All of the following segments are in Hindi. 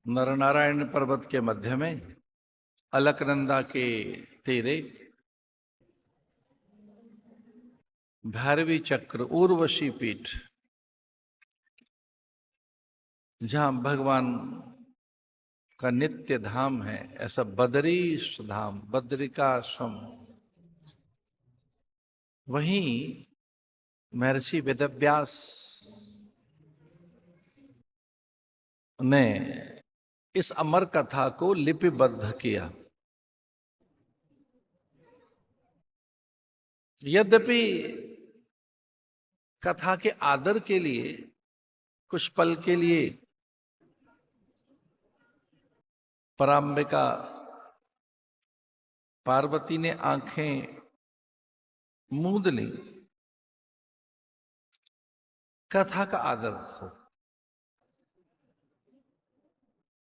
नरनारायण पर्वत के मध्य में अलकनंदा के तीरे भैरवी चक्र उर्वशी पीठ, जहां भगवान का नित्य धाम है, ऐसा बदरीश धाम, बद्रिकाश्रम, वहीं महर्षि वेदव्यास ने इस अमर कथा को लिपिबद्ध किया। यद्यपि कथा के आदर के लिए कुछ पल के लिए पराम्बिका पार्वती ने आंखें मूंद ली, कथा का आदर हो,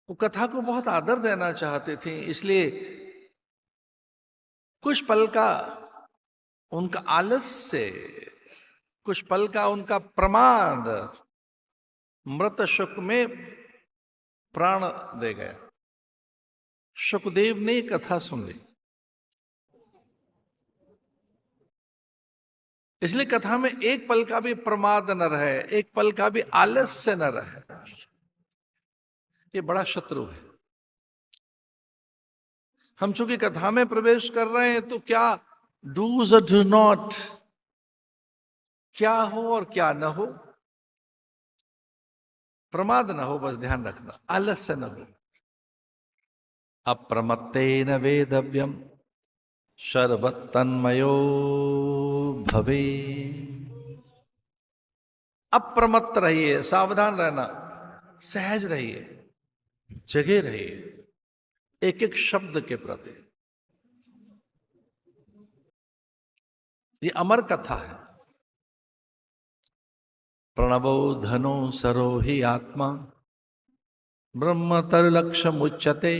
वो कथा को बहुत आदर देना चाहते थे, इसलिए कुछ पल का उनका आलस्य, कुछ पल का उनका प्रमाद मृत शुक में प्राण दे गया। शुकदेव ने कथा सुन ली, इसलिए कथा में एक पल का भी प्रमाद न रहे, एक पल का भी आलस्य न रहे। ये बड़ा शत्रु है। हम चूंकि कथा में प्रवेश कर रहे हैं तो क्या डूज और डू नॉट, क्या हो और क्या न हो, प्रमाद न हो, बस ध्यान रखना, आलस्य न हो। अप्रमत्तेन वेदव्यम सर्वतन्मयो भवे। अप्रमत्त रहिए, सावधान रहना, सहज रहिए, जगे रहिए एक एक शब्द के प्रति। ये अमर कथा है। प्रणवो धनो सरो ही आत्मा ब्रह्म तरलक्ष्यम उच्यते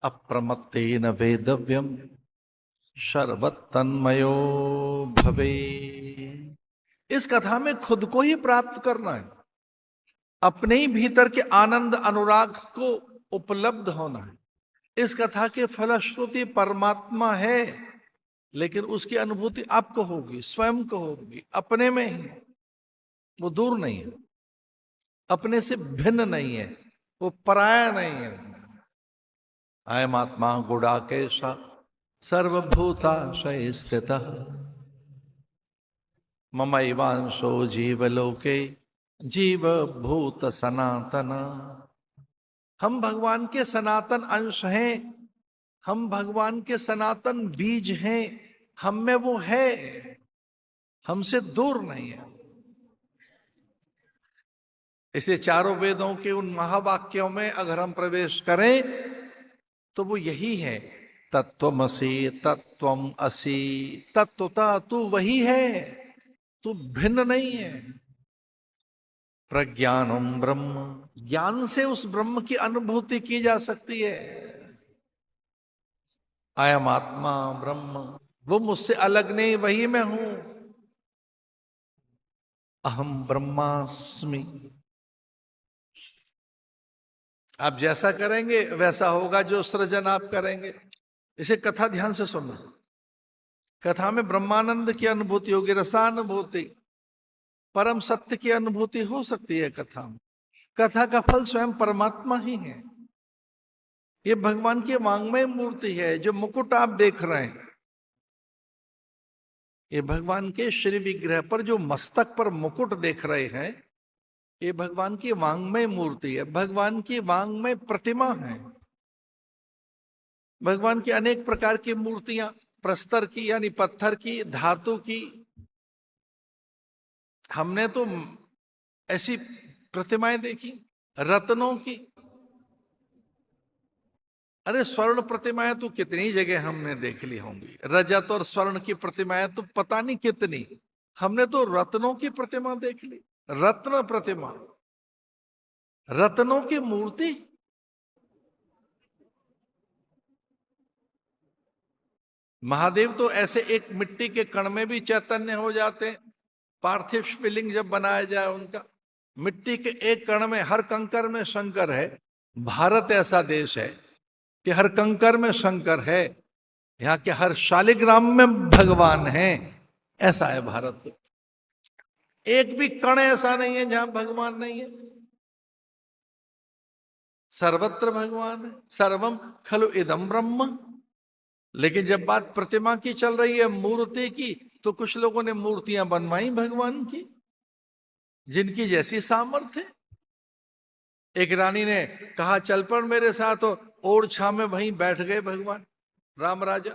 अप्रमत्तेन वेदव्यम सर्वतन्मयो भवे। इस कथा में खुद को ही प्राप्त करना है, अपने ही भीतर के आनंद अनुराग को उपलब्ध होना है। इस कथा के फलश्रुति परमात्मा है, लेकिन उसकी अनुभूति आपको होगी, स्वयं को होगी, अपने में ही। वो दूर नहीं है, अपने से भिन्न नहीं है, वो पराया नहीं है। अयम आत्मा गुडाकेशा सर्वभूताशय स्थितः ममैवांशो जीवलोके जीव भूत सनातन। हम भगवान के सनातन अंश हैं, हम भगवान के सनातन बीज हैं, हम में वो है, हमसे दूर नहीं है। इसे चारों वेदों के उन महावाक्यों में अगर हम प्रवेश करें तो वो यही है, तत्वमसि तत्वम असि, तत्वता तू वही है, तू भिन्न नहीं है। प्रज्ञानम ब्रह्म, ज्ञान से उस ब्रह्म की अनुभूति की जा सकती है। अयम आत्मा ब्रह्म, वो मुझसे अलग नहीं, वही मैं हूं। अहम ब्रह्मास्मि। आप जैसा करेंगे वैसा होगा जो सृजन आप करेंगे। इसे कथा ध्यान से सुनना। कथा में ब्रह्मानंद की अनुभूति होगी, रसानुभूति, परम सत्य की अनुभूति हो सकती है कथा में। कथा का फल स्वयं परमात्मा ही है। ये भगवान की वांग्मय मूर्ति है। जो मुकुट आप देख रहे हैं, ये भगवान के श्री विग्रह पर जो मस्तक पर मुकुट देख रहे हैं, ये भगवान की वांग्मय मूर्ति है, भगवान की वांग्मय प्रतिमा है। भगवान की अनेक प्रकार की मूर्तियां, प्रस्तर की यानी पत्थर की, धातु की, हमने तो ऐसी प्रतिमाएं देखी, रत्नों की। अरे स्वर्ण प्रतिमाएं तो कितनी जगह हमने देख ली होंगी, रजत और स्वर्ण की प्रतिमाएं तो पता नहीं कितनी। हमने तो रत्नों की प्रतिमा देख ली, रत्न प्रतिमा, रत्नों की मूर्ति। महादेव तो ऐसे एक मिट्टी के कण में भी चैतन्य हो जाते हैं। पार्थिव शिवलिंग जब बनाया जाए उनका, मिट्टी के एक कण में, हर कंकर में शंकर है, भारत ऐसा देश है कि हर कंकर में शंकर है, यहाँ के हर शालिग्राम में भगवान है। ऐसा है भारत। एक भी कण ऐसा नहीं है जहां भगवान नहीं है। सर्वत्र भगवान है, सर्वम खलु इदम ब्रह्म। लेकिन जब बात प्रतिमा की चल रही है, मूर्ति की, तो कुछ लोगों ने मूर्तियां बनवाई भगवान की, जिनकी जैसी सामर्थ्य। एक रानी ने कहा चल पड़ मेरे साथ, तो ओरछा में वहीं बैठ गए भगवान राम राजा।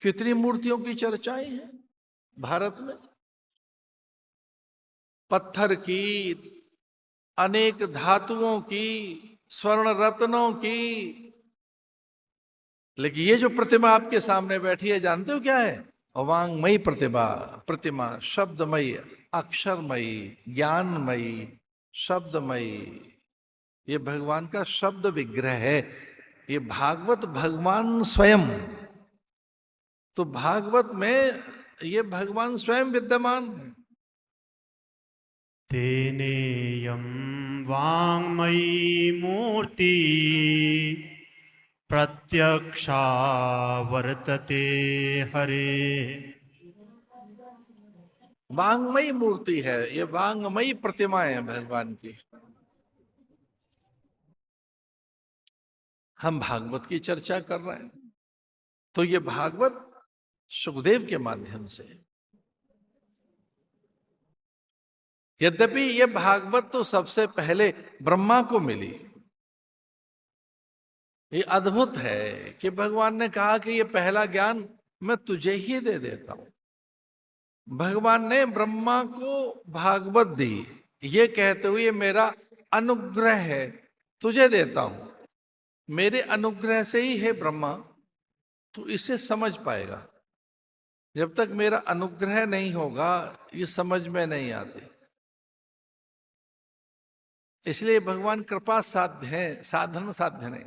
कितनी मूर्तियों की चर्चाएं हैं भारत में, पत्थर की, अनेक धातुओं की, स्वर्ण रत्नों की। लेकिन ये जो प्रतिमा आपके सामने बैठी है, जानते हो क्या है? अवांगमयी प्रतिभा, प्रतिमा शब्दमयी, अक्षरमयी, ज्ञानमयी, शब्दमयी। ये भगवान का शब्द विग्रह है। ये भागवत भगवान स्वयं, तो भागवत में ये भगवान स्वयं विद्यमान है। तेनेयं वाङ्मयी मूर्ति प्रत्यक्षा वर्तते हरे। वांगमयी मूर्ति है, ये वांगमयी प्रतिमाएं हैं भगवान की। हम भागवत की चर्चा कर रहे हैं, तो ये भागवत सुखदेव के माध्यम से। यद्यपि ये भागवत तो सबसे पहले ब्रह्मा को मिली। ये अद्भुत है कि भगवान ने कहा कि ये पहला ज्ञान मैं तुझे ही दे देता हूं। भगवान ने ब्रह्मा को भागवत दी, ये कहते हुए मेरा अनुग्रह है, तुझे देता हूं। मेरे अनुग्रह से ही है ब्रह्मा, तू इसे समझ पाएगा। जब तक मेरा अनुग्रह नहीं होगा, ये समझ में नहीं आती। इसलिए भगवान कृपा साध्य है, साधन साध्य नहीं।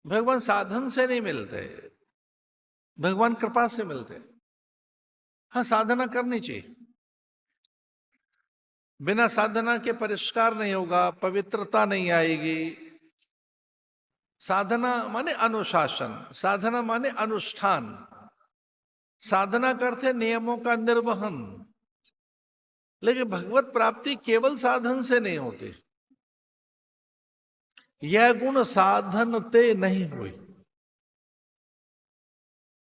भगवान साधन से नहीं मिलते, भगवान कृपा से मिलते। हाँ, साधना करनी चाहिए। बिना साधना के परिष्कार नहीं होगा, पवित्रता नहीं आएगी। साधना माने अनुशासन, साधना माने अनुष्ठान, साधना करते नियमों का निर्वहन। लेकिन भगवत प्राप्ति केवल साधन से नहीं होती। यह गुण साधन ते नहीं हुई,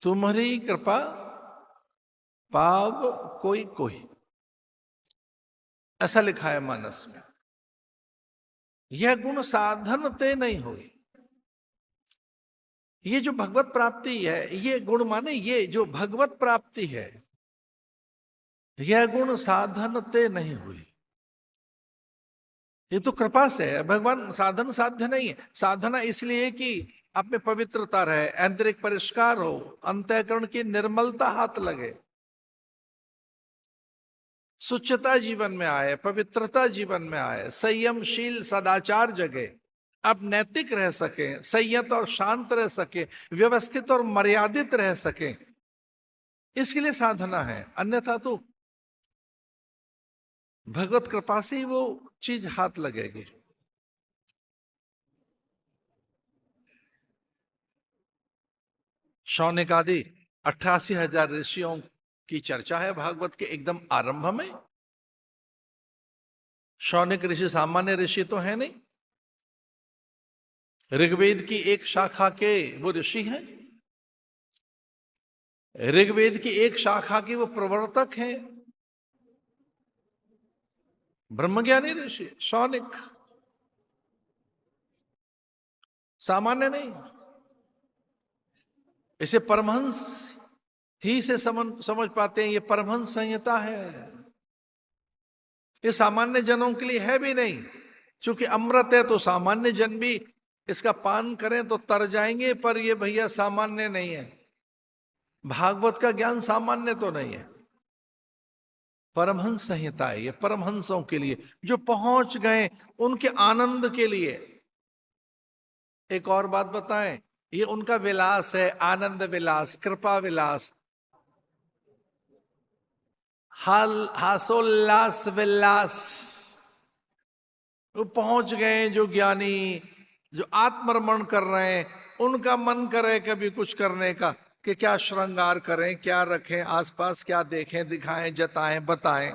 तुम्हारी कृपा पाव कोई कोई, ऐसा लिखा है मानस में। यह गुण साधन ते नहीं हुई। ये जो भगवत प्राप्ति है, ये गुण माने ये जो भगवत प्राप्ति है, यह गुण साधन ते नहीं हुई। ये तो कृपा से है। भगवान साधन साध्य नहीं है। साधना इसलिए कि आप में पवित्रता रहे, आंतरिक परिष्कार हो, अंतःकरण की निर्मलता हाथ लगे, सुचिता जीवन में आए, पवित्रता जीवन में आए, संयमशील सदाचार जगे, आप नैतिक रह सके, संयत और शांत रह सके, व्यवस्थित और मर्यादित रह सके। इसके लिए साधना है। अन्यथा तो भगवत कृपा से ही वो चीज हाथ लगेगी। शौनक आदि 88,000 ऋषियों की चर्चा है भागवत के एकदम आरंभ में। शौनक ऋषि सामान्य ऋषि तो है नहीं, ऋग्वेद की एक शाखा के वो ऋषि हैं। ऋग्वेद की एक शाखा के वो प्रवर्तक हैं, ब्रह्मज्ञानी ऋषि शौनक। सामान्य नहीं। इसे परमहंस ही से समझ पाते हैं। ये परमहंस संहिता है, ये सामान्य जनों के लिए है भी नहीं। क्योंकि अमृत है तो सामान्य जन भी इसका पान करें तो तर जाएंगे, पर ये भैया सामान्य नहीं है। भागवत का ज्ञान सामान्य तो नहीं है, परमहंस संहिता है। ये परमहंसों के लिए, जो पहुंच गए उनके आनंद के लिए। एक और बात बताएं, ये उनका विलास है, आनंद विलास, कृपा विलास, हासोल्लास विलास। वो पहुंच गए जो ज्ञानी, जो आत्मरमण कर रहे हैं, उनका मन करे कभी कुछ करने का कि क्या श्रृंगार करें, क्या रखें आसपास, क्या देखें, दिखाएं, जताएं, बताएं।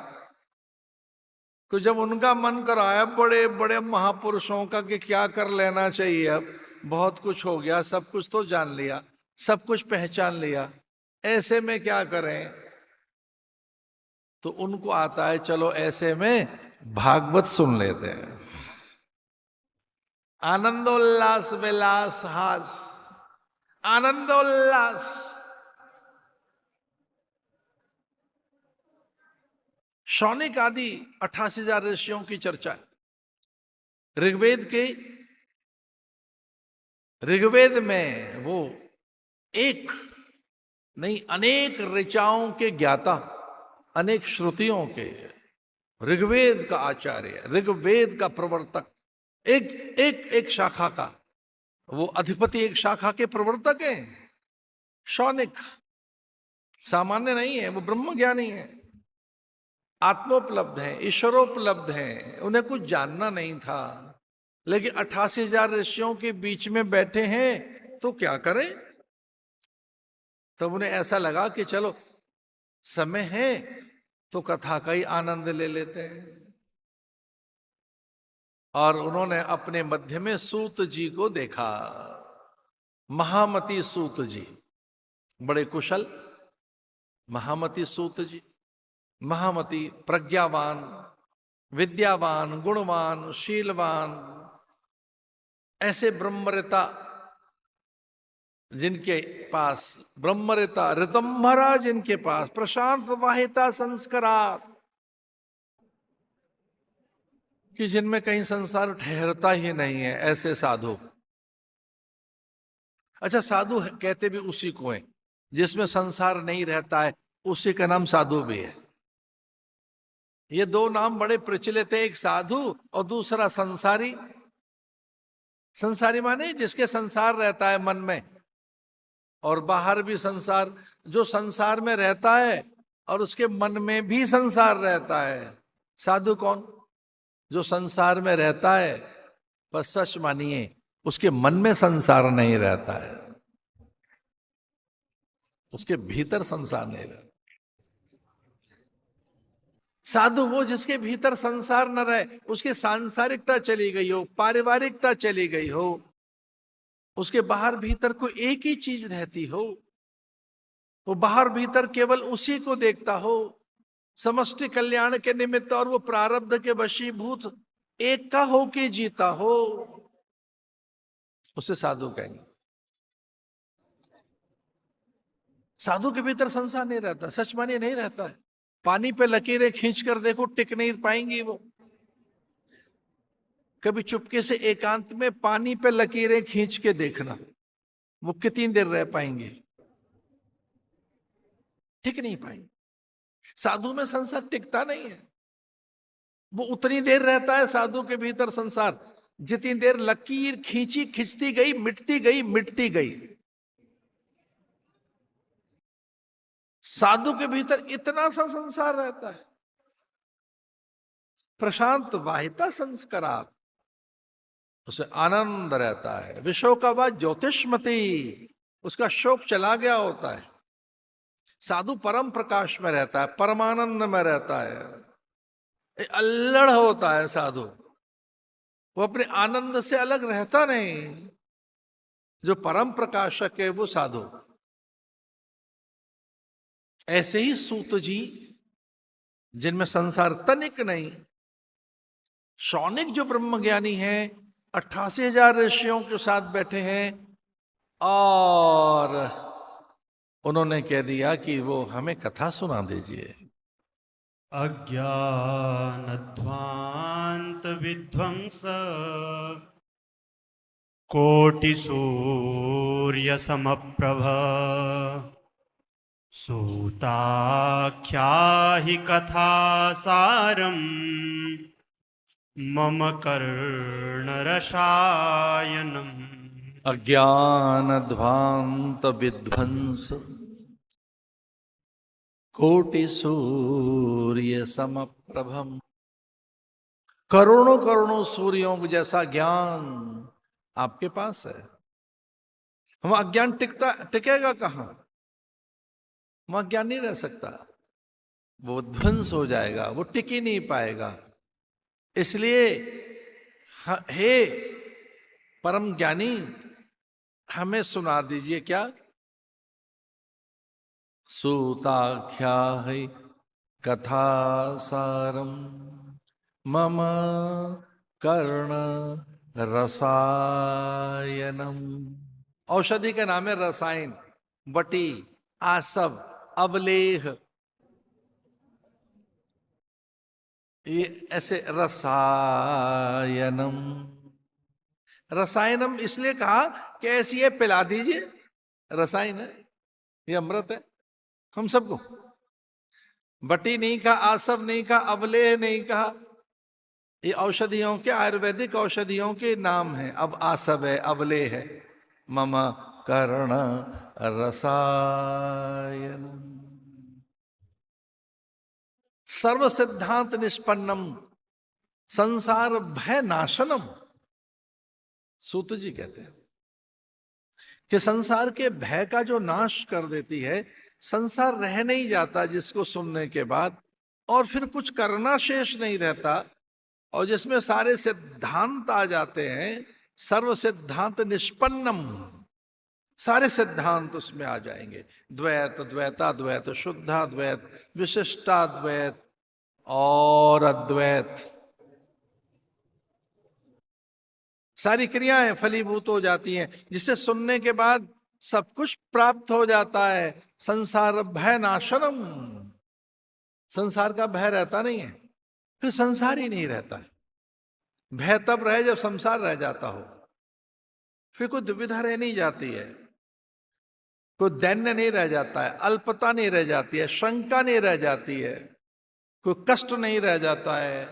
तो जब उनका मन कराया बड़े बड़े महापुरुषों का कि क्या कर लेना चाहिए, अब बहुत कुछ हो गया, सब कुछ तो जान लिया, सब कुछ पहचान लिया, ऐसे में क्या करें, तो उनको आता है चलो ऐसे में भागवत सुन लेते हैं। आनंदोल्लास विलास हास, आनंदोल्लास। शौनिक आदि 88,000 ऋषियों की चर्चा है। ऋग्वेद में वो एक नहीं अनेक ऋचाओं के ज्ञाता, अनेक श्रुतियों के, ऋग्वेद का आचार्य, ऋग्वेद का प्रवर्तक, एक एक एक शाखा का वो अधिपति, एक शाखा के प्रवर्तक हैं। शौनिक सामान्य नहीं है, वो ब्रह्म ज्ञानी है, आत्मोपलब्ध है, ईश्वरोपलब्ध है, उन्हें कुछ जानना नहीं था, लेकिन 88,000 ऋषियों के बीच में बैठे हैं तो क्या करें। तब उन्हें ऐसा लगा कि चलो समय है तो कथा का ही आनंद ले लेते हैं। और उन्होंने अपने मध्य में सूत जी को देखा। महामती सूत जी बड़े कुशल, महामती सूत जी, महामती प्रज्ञावान, विद्यावान, गुणवान, शीलवान, ऐसे ब्रह्मऋता जिनके पास, ब्रह्मऋता ऋतंभरा जिनके पास, प्रशांत वाहिता संस्कारात, कि जिनमें कहीं संसार ठहरता ही नहीं है, ऐसे साधु। अच्छा, साधु कहते भी उसी को है जिसमें संसार नहीं रहता है, उसी का नाम साधु भी है। ये दो नाम बड़े प्रचलित है, एक साधु और दूसरा संसारी। संसारी माने जिसके संसार रहता है मन में और बाहर भी संसार, जो संसार में रहता है और उसके मन में भी संसार रहता है। साधु कौन? जो संसार में रहता है, बस सच मानिए उसके मन में संसार नहीं रहता है, उसके भीतर संसार नहीं रहता। साधु वो जिसके भीतर संसार न रहे, उसकी सांसारिकता चली गई हो, पारिवारिकता चली गई हो, उसके बाहर भीतर को एक ही चीज रहती हो, वो बाहर भीतर केवल उसी को देखता हो, समष्टि कल्याण के निमित्त और वो प्रारब्ध के वशीभूत एक का हो के जीता हो, उसे साधु कहेंगे। साधु के भीतर संसार नहीं रहता, सच मानिए नहीं रहता है। पानी पे लकीरें खींच कर देखो, टिक नहीं पाएंगी वो। कभी चुपके से एकांत में पानी पे लकीरें खींच के देखना, वो कितनी देर रह पाएंगे? टिक नहीं पाएंगे। साधु में संसार टिकता नहीं है, वो उतनी देर रहता है साधु के भीतर संसार जितनी देर लकीर खींची, खिंचती गई, मिटती गई, मिटती गई। साधु के भीतर इतना सा संसार रहता है। प्रशांत वाहिता संस्कारात, उसे आनंद रहता है। विशोकावा ज्योतिष्मती, उसका शोक चला गया होता है। साधु परम प्रकाश में रहता है, परमानंद में रहता है, अल्लड़ होता है साधु। वो अपने आनंद से अलग रहता नहीं। जो परम प्रकाशक है वो साधु। ऐसे ही सूत जी जिनमें संसार तनिक नहीं, शौनिक जो ब्रह्मज्ञानी है 88,000 ऋषियों के साथ बैठे हैं और उन्होंने कह दिया कि वो हमें कथा सुना दीजिए। अज्ञानध्वांत विध्वंस कोटि सूर्य समप्रभ सूताख्या हि कथा सारम मम कर्णरसायनम्। अज्ञानध्वांत विध्वंस कोटि सूर्य समप्रभम करोड़ों करोड़ों सूर्यों जैसा ज्ञान आपके पास है। हम अज्ञान टिकेगा कहां? वहां ज्ञान नहीं रह सकता, वो ध्वंस हो जाएगा, वो टिक ही नहीं पाएगा। इसलिए हे परम ज्ञानी, हमें सुना दीजिए क्या? सूताख्या है कथा सारम मम कर्ण रसायनम। औषधि का नाम है रसायन, बटी, आसव, अवलेह, ये ऐसे रसायनम। रसायनम इसलिए कहा कि ऐसी है, पिला दीजिए, रसायन है, ये अमृत है हम सबको। बटी नहीं कहा, आसव नहीं कहा, अवलेह नहीं कहा, ये औषधियों के, आयुर्वेदिक औषधियों के नाम हैं। अब आसव है, अवले है, मम कर्ण रसायन। सर्व सिद्धांत निष्पन्नम संसार भय नाशनम। सूत जी कहते हैं कि संसार के भय का जो नाश कर देती है, संसार रह नहीं जाता जिसको सुनने के बाद, और फिर कुछ करना शेष नहीं रहता, और जिसमें सारे सिद्धांत आ जाते हैं। सर्व सिद्धांत निष्पन्नम, सारे सिद्धांत उसमें आ जाएंगे। द्वैत, द्वैताद्वैत, शुद्धाद्वैत, विशिष्टाद्वैत और अद्वैत। सारी क्रियाएं फलीभूत हो जाती हैं, जिसे सुनने के बाद सब कुछ प्राप्त हो जाता है। संसार भय नाशनम, संसार का भय रहता नहीं है, फिर संसार ही नहीं रहता है। भय तब रहे जब संसार रह जाता हो, फिर कोई दुविधा रह नहीं जाती है, कोई दैन्य नहीं रह जाता है, अल्पता नहीं रह जाती है, शंका नहीं रह जाती है, कोई कष्ट नहीं रह जाता है।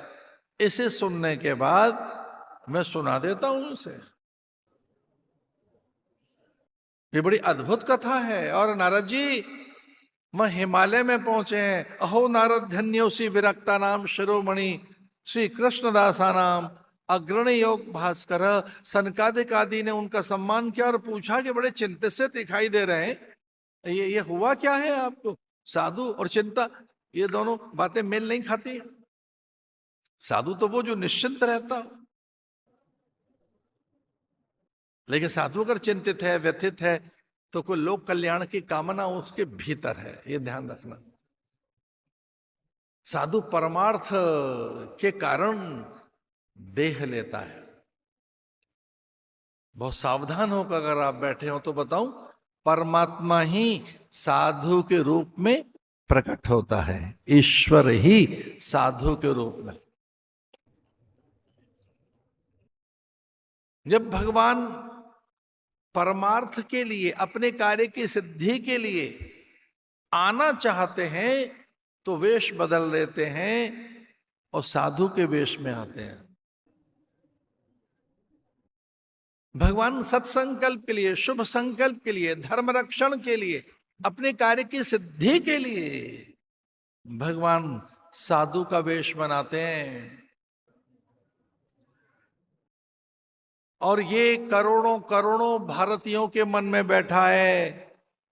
इसे सुनने के बाद मैं सुना देता हूं इसे। ये बड़ी अद्भुत कथा है। और नारद जी वह हिमालय में पहुंचे हैं। अहो नारद धन्योसी विरक्ता नाम शिरोमणि श्री कृष्णदासा नाम अग्रणी योग भास्कर। सनकादिक आदि ने उनका सम्मान किया और पूछा कि बड़े चिंतित से दिखाई दे रहे हैं, ये हुआ क्या है आपको? साधु और चिंता, ये दोनों बातें मेल नहीं खाती। साधु तो वो जो निश्चिंत रहता हो, लेकिन साधु अगर चिंतित है, व्यथित है, तो कोई लोक कल्याण की कामना उसके भीतर है, ये ध्यान रखना। साधु परमार्थ के कारण देह लेता है। बहुत सावधान होकर अगर आप बैठे हो तो बताऊं, परमात्मा ही साधु के रूप में प्रकट होता है, ईश्वर ही साधु के रूप में। जब भगवान परमार्थ के लिए, अपने कार्य की सिद्धि के लिए आना चाहते हैं तो वेश बदल लेते हैं और साधु के वेश में आते हैं। भगवान सत्संकल्प के लिए, शुभ संकल्प के लिए, धर्म रक्षण के लिए, अपने कार्य की सिद्धि के लिए भगवान साधु का वेश बनाते हैं। और ये करोड़ों करोड़ों भारतीयों के मन में बैठा है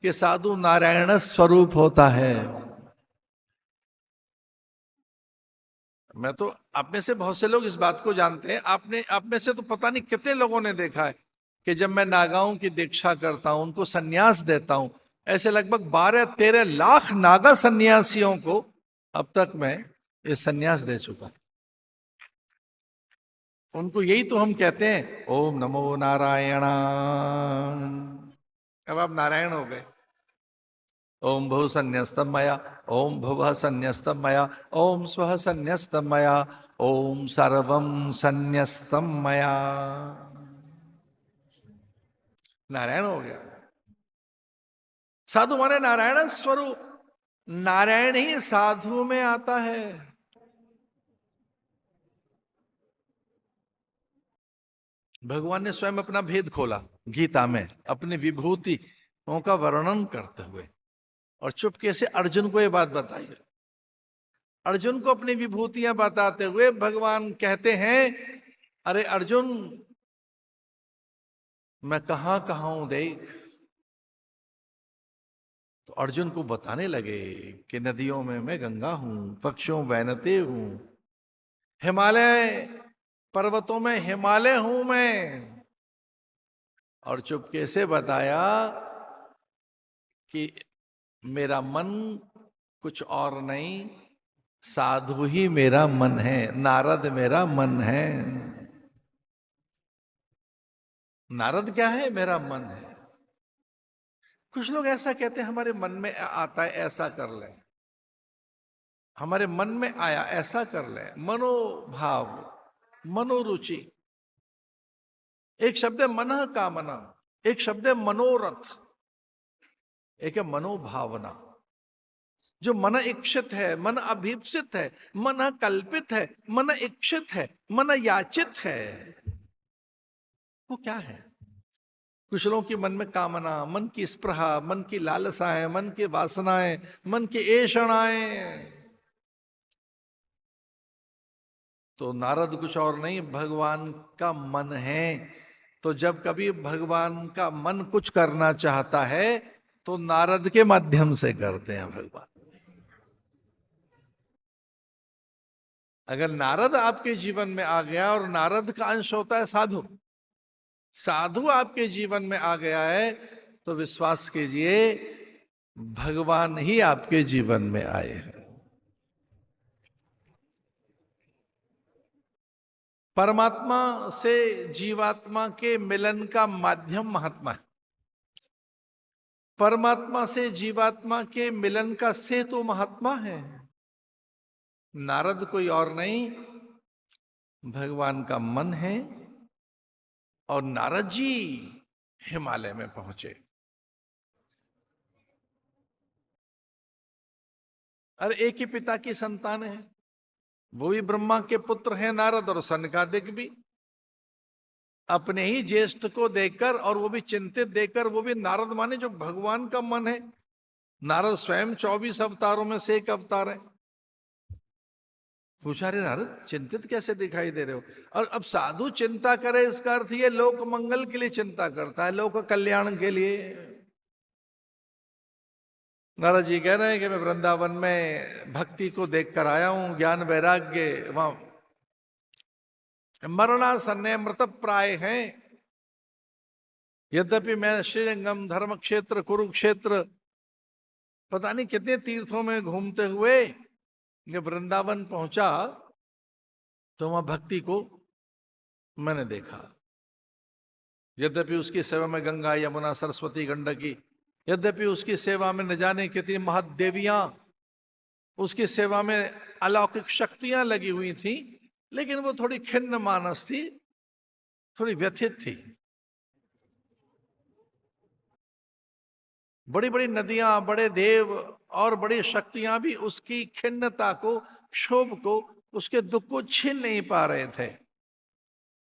कि साधु नारायण स्वरूप होता है। मैं तो आप में से बहुत से लोग इस बात को जानते हैं। आप में से तो पता नहीं कितने लोगों ने देखा है कि जब मैं नागाओं की दीक्षा करता हूं, उनको सन्यास देता हूं, ऐसे लगभग 12-13 लाख नागा सन्यासियों को अब तक मैं ये सन्यास दे चुका। उनको यही तो हम कहते हैं, ओम नमो नारायण। अब आप नारायण हो गए। ओम भू संन्यस्तम मया, ओम भुवः संन्यस्तम मया, ओम स्वः संन्यस्तम मया, ओम सर्वम संन्यस्तम मया। नारायण हो गया। साधु माने नारायण स्वरूप। नारायण ही साधु में आता है। भगवान ने स्वयं अपना भेद खोला गीता में, अपनी विभूतियों का वर्णन करते हुए, और चुपके से अर्जुन को यह बात बताई। अर्जुन को अपनी विभूतियां बताते हुए भगवान कहते हैं, अरे अर्जुन, मैं कहां कहां हूं देख। तो अर्जुन को बताने लगे कि नदियों में मैं गंगा हूं, पक्षियों वैनते हूं, हिमालय पर्वतों में हिमालय हूं मैं। और चुपके से बताया कि मेरा मन कुछ और नहीं, साधु ही मेरा मन है, नारद मेरा मन है। नारद क्या है? मेरा मन है। कुछ लोग ऐसा कहते हैं, हमारे मन में आता है ऐसा कर ले, हमारे मन में आया ऐसा कर ले। मनोभाव, मनोरुचि। एक शब्द है मनः कामना, एक शब्द है मनोरथ, एक है मनोभावना। जो मन इच्छित है, मन अभीप्सित है, मन कल्पित है, मन इच्छित है, मन याचित है, वो क्या है? कुछ लोगों के मन में कामना, मन की स्पृहा, मन की लालसाएं, मन की वासनाएं, मन की ऐषणाएं। तो नारद कुछ और नहीं, भगवान का मन है। तो जब कभी भगवान का मन कुछ करना चाहता है तो नारद के माध्यम से करते हैं भगवान। अगर नारद आपके जीवन में आ गया, और नारद का अंश होता है साधु, साधु आपके जीवन में आ गया है, तो विश्वास कीजिए भगवान ही आपके जीवन में आए हैं। परमात्मा से जीवात्मा के मिलन का माध्यम महात्मा है। परमात्मा से जीवात्मा के मिलन का सेतु महात्मा है। नारद कोई और नहीं, भगवान का मन है। और नारद जी हिमालय में पहुंचे। अरे एक ही पिता की संतान है, वो भी ब्रह्मा के पुत्र हैं नारद, और सनकादिक भी। अपने ही ज्येष्ठ को देखकर, और वो भी चिंतित देखकर, वो भी नारद माने जो भगवान का मन है। नारद स्वयं 24 अवतारों में से एक अवतार है। पूछा, रे नारद चिंतित कैसे दिखाई दे रहे हो? और अब साधु चिंता करे, इसका अर्थ ये लोक मंगल के लिए चिंता करता है, लोक कल्याण के लिए। नारद जी कह रहे हैं कि मैं वृंदावन में भक्ति को देखकर आया हूं, ज्ञान वैराग्य वहां मरणासन्न मृत प्राय हैं। यद्यपि मैं श्रीरंगम, धर्म क्षेत्र, कुरुक्षेत्र, पता नहीं कितने तीर्थों में घूमते हुए जब वृंदावन पहुंचा तो वहां भक्ति को मैंने देखा। यद्यपि उसकी सेवा में गंगा, यमुना, सरस्वती, गंडकी, यद्यपि उसकी सेवा में न जाने कितनी महादेवियां, उसकी सेवा में अलौकिक शक्तियां लगी हुई थी, लेकिन वो थोड़ी खिन्न मानस थी, थोड़ी व्यथित थी। बड़ी बड़ी नदियां, बड़े देव और बड़ी शक्तियां भी उसकी खिन्नता को, क्षोभ को, उसके दुख को छीन नहीं पा रहे थे।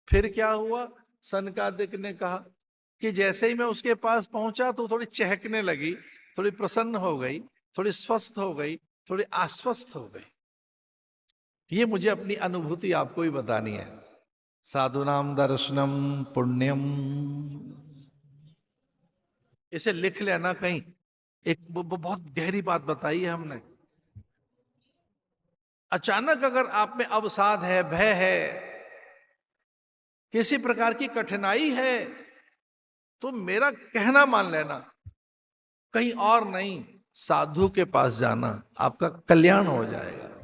फिर क्या हुआ? सनकादिक ने कहा कि जैसे ही मैं उसके पास पहुंचा तो थोड़ी चहकने लगी, थोड़ी प्रसन्न हो गई, थोड़ी स्वस्थ हो गई, थोड़ी आश्वस्त हो गई। ये मुझे अपनी अनुभूति आपको भी बतानी है। साधुनाम दर्शनम पुण्यम, इसे लिख लेना कहीं। एक बहुत गहरी बात बताई है हमने। अचानक अगर आप में अवसाद है, भय है, किसी प्रकार की कठिनाई है, तो मेरा कहना मान लेना, कहीं और नहीं, साधु के पास जाना, आपका कल्याण हो जाएगा।